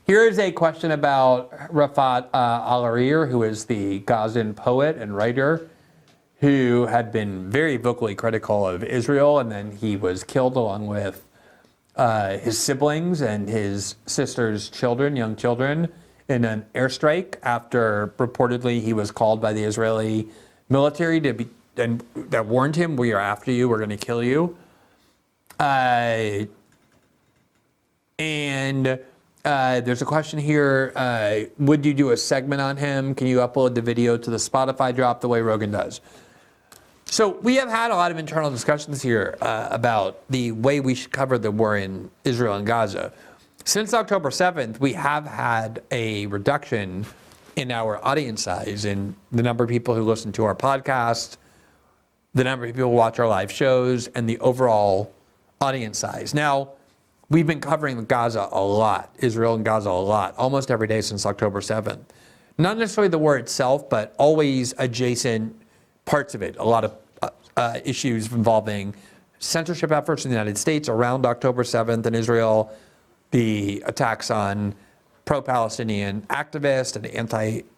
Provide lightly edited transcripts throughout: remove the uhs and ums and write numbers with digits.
Here is a question about Rafat Alareer, who is the Gazan poet and writer who had been very vocally critical of Israel, and then he was killed along with his siblings and his sister's children, young children, in an airstrike after reportedly he was called by the Israeli military and that warned him, "We are after you, we're going to kill you." There's a question here, would you do a segment on him? Can you upload the video to the Spotify drop the way Rogan does? So we have had a lot of internal discussions here about the way we should cover the war in Israel and Gaza. Since October 7th, we have had a reduction in our audience size, in the number of people who listen to our podcast, the number of people who watch our live shows, and the overall audience size. Now, we've been covering Gaza a lot, Israel and Gaza a lot, almost every day since October 7th. Not necessarily the war itself, but always adjacent parts of it. A lot of issues involving censorship efforts in the United States around October 7th in Israel, the attacks on pro-Palestinian activists and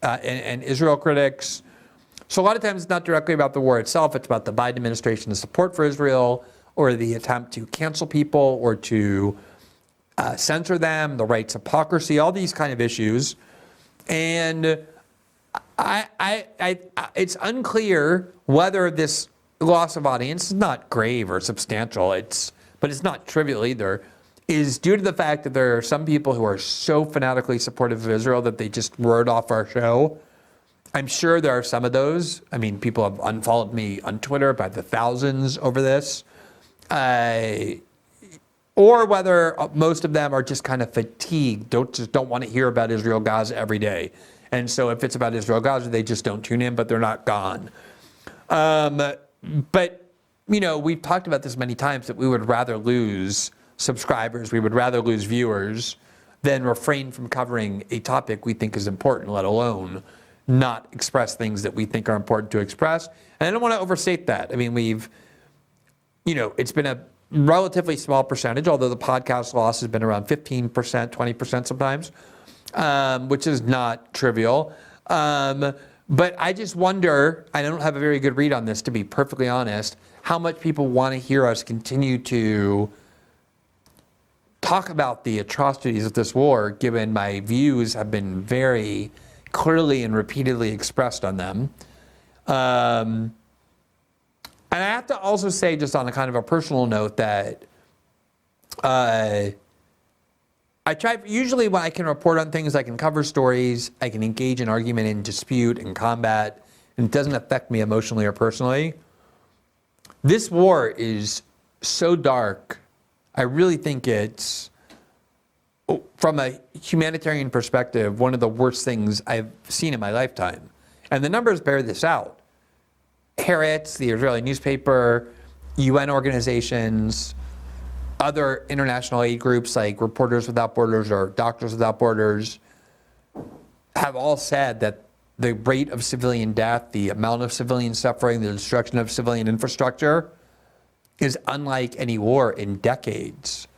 and Israel critics. So a lot of times it's not directly about the war itself, it's about the Biden administration's support for Israel, or the attempt to cancel people or to censor them, the rights hypocrisy, all these kind of issues. And it's unclear whether this loss of audience is not grave or substantial, but it's not trivial either, is due to the fact that there are some people who are so fanatically supportive of Israel that they just wrote off our show. I'm sure there are some of those. I mean, people have unfollowed me on Twitter by the thousands over this. Or whether most of them are just kind of fatigued, don't want to hear about Israel Gaza every day. And so if it's about Israel Gaza, they just don't tune in, but they're not gone. But, you know, we've talked about this many times, that we would rather lose subscribers, we would rather lose viewers than refrain from covering a topic we think is important, let alone not express things that we think are important to express. And I don't want to overstate that. I mean, it's been a relatively small percentage, although the podcast loss has been around 15%, 20% sometimes, which is not trivial. But I just wonder, I don't have a very good read on this, to be perfectly honest, how much people want to hear us continue to talk about the atrocities of this war, given my views have been very clearly and repeatedly expressed on them. And I have to also say, just on a kind of a personal note, that I try, usually when I can report on things, I can cover stories, I can engage in argument and dispute and combat, and it doesn't affect me emotionally or personally. This war is so dark, I really think it's, from a humanitarian perspective, one of the worst things I've seen in my lifetime. And the numbers bear this out. Haaretz, the Israeli newspaper, UN organizations, other international aid groups like Reporters Without Borders or Doctors Without Borders have all said that the rate of civilian death, the amount of civilian suffering, the destruction of civilian infrastructure is unlike any war in decades.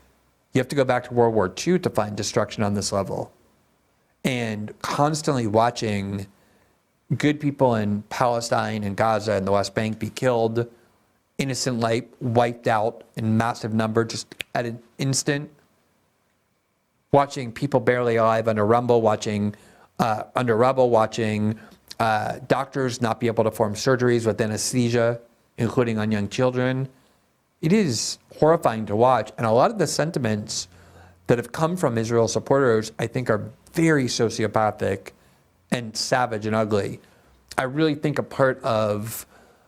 You have to go back to World War II to find destruction on this level. And constantly watching good people in Palestine and Gaza and the West Bank be killed, innocent life wiped out in massive number just at an instant, watching people barely alive under rubble, watching doctors not be able to perform surgeries with anesthesia, including on young children. It is horrifying to watch. And a lot of the sentiments that have come from Israel supporters, I think, are very sociopathic and savage and ugly. I really think a part of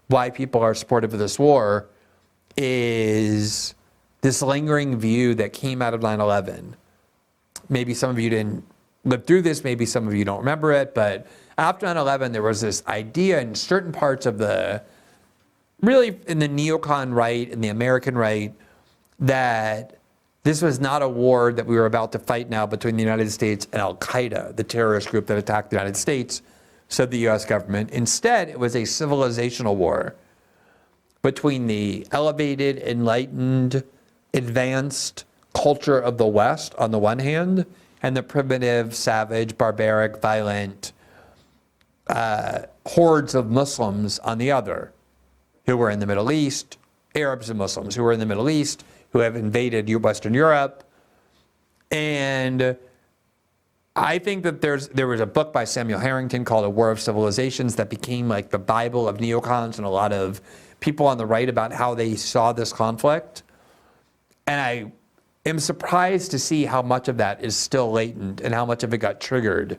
why people are supportive of this war is this lingering view that came out of 9/11. Maybe some of you didn't live through this, maybe some of you don't remember it, but after 9/11, there was this idea in certain parts of really in the neocon right and the American right, that this was not a war that we were about to fight now between the United States and Al-Qaeda, the terrorist group that attacked the United States, said the US government. Instead, it was a civilizational war between the elevated, enlightened, advanced culture of the West on the one hand, and the primitive, savage, barbaric, violent hordes of Muslims on the other, who were in the Middle East, Arabs and Muslims who were in the Middle East, who have invaded Western Europe. And I think that there was a book by Samuel Harrington called A War of Civilizations that became like the Bible of neocons and a lot of people on the right about how they saw this conflict. And I am surprised to see how much of that is still latent and how much of it got triggered,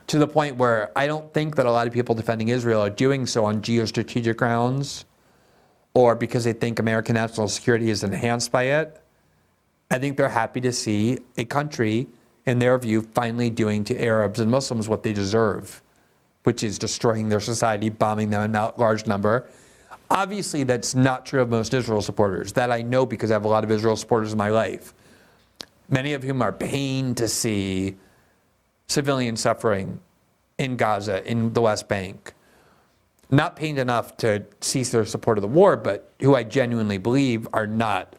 to the point where I don't think that a lot of people defending Israel are doing so on geostrategic grounds or because they think American national security is enhanced by it. I think they're happy to see a country, in their view, finally doing to Arabs and Muslims what they deserve, which is destroying their society, bombing them in large number. Obviously, that's not true of most Israel supporters. That I know because I have a lot of Israel supporters in my life, many of whom are pained to see civilian suffering in Gaza, in the West Bank. Not pained enough to cease their support of the war, but who I genuinely believe are not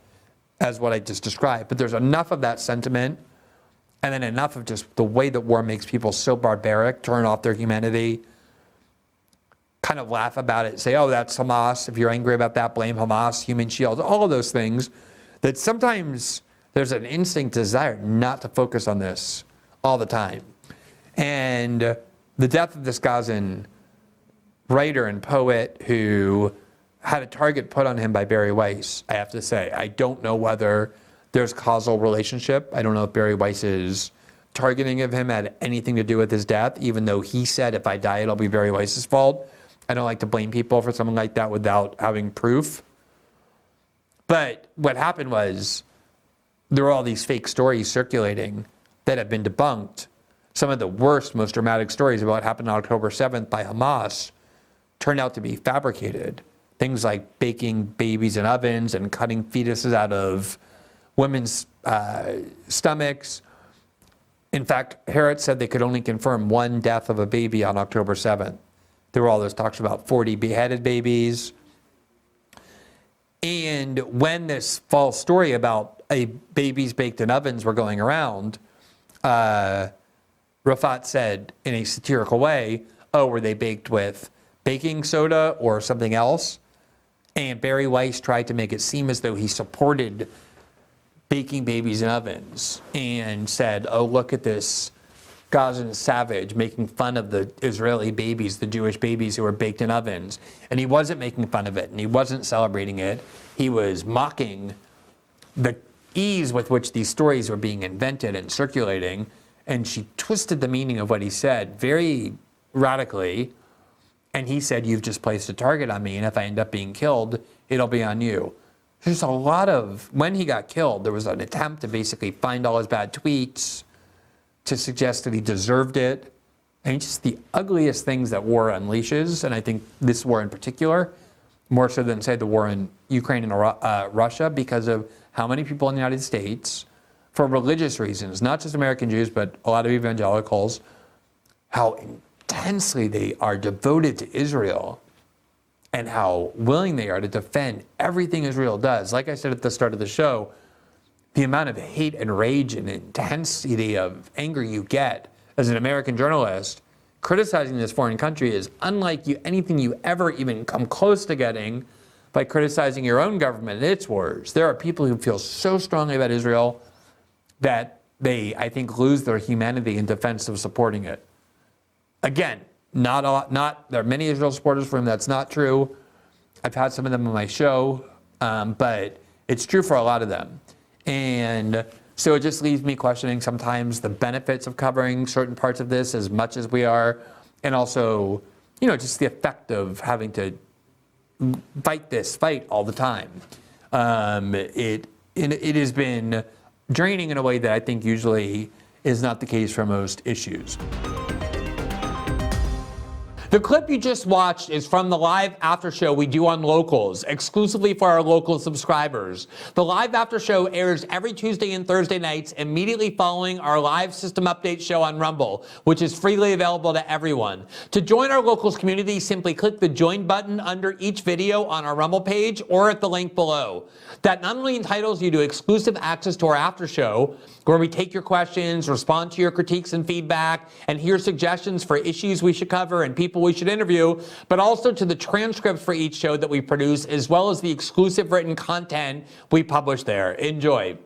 as what I just described. But there's enough of that sentiment, and then enough of just the way that war makes people so barbaric, turn off their humanity, kind of laugh about it, say, oh, that's Hamas. If you're angry about that, blame Hamas, human shields, all of those things, that sometimes there's an instinct desire not to focus on this all the time. And the death of this Gazan writer and poet who had a target put on him by Barry Weiss, I have to say, I don't know whether there's causal relationship. I don't know if Barry Weiss's targeting of him had anything to do with his death, even though he said, if I die, it'll be Barry Weiss's fault. I don't like to blame people for something like that without having proof. But what happened was there were all these fake stories circulating that have been debunked. Some of the worst, most dramatic stories about what happened on October 7th by Hamas turned out to be fabricated. Things like baking babies in ovens and cutting fetuses out of women's stomachs. In fact, Harrod said they could only confirm one death of a baby on October 7th. There were all those talks about 40 beheaded babies. And when this false story about babies baked in ovens were going around, Rafat said in a satirical way, oh, were they baked with baking soda or something else? And Barry Weiss tried to make it seem as though he supported baking babies in ovens and said, oh, look at this Gazan savage making fun of the Israeli babies, the Jewish babies who were baked in ovens. And he wasn't making fun of it, and he wasn't celebrating it. He was mocking the ease with which these stories were being invented and circulating. And she twisted the meaning of what he said very radically. And he said, you've just placed a target on me, and if I end up being killed, it'll be on you. There's a lot of, when he got killed, there was an attempt to basically find all his bad tweets, to suggest that he deserved it. And just the ugliest things that war unleashes, and I think this war in particular, more so than, say, the war in Ukraine and Russia, because of how many people in the United States, for religious reasons, not just American Jews, but a lot of evangelicals, how intensely they are devoted to Israel and how willing they are to defend everything Israel does. Like I said at the start of the show, the amount of hate and rage and intensity of anger you get as an American journalist criticizing this foreign country is unlike anything you ever even come close to getting by criticizing your own government and its wars. There are people who feel so strongly about Israel that they, I think, lose their humanity in defense of supporting it. Again, there are many Israel supporters for whom that's not true. I've had some of them on my show, but it's true for a lot of them. And so it just leaves me questioning sometimes the benefits of covering certain parts of this as much as we are, and also, just the effect of having to fight this fight all the time. It has been draining in a way that I think usually is not the case for most issues. The clip you just watched is from the live after show we do on Locals, exclusively for our local subscribers. The live after show airs every Tuesday and Thursday nights immediately following our live system update show on Rumble, which is freely available to everyone. To join our Locals community, simply click the join button under each video on our Rumble page or at the link below. That not only entitles you to exclusive access to our after show, where we take your questions, respond to your critiques and feedback, and hear suggestions for issues we should cover and people we should interview, but also to the transcripts for each show that we produce, as well as the exclusive written content we publish there. Enjoy.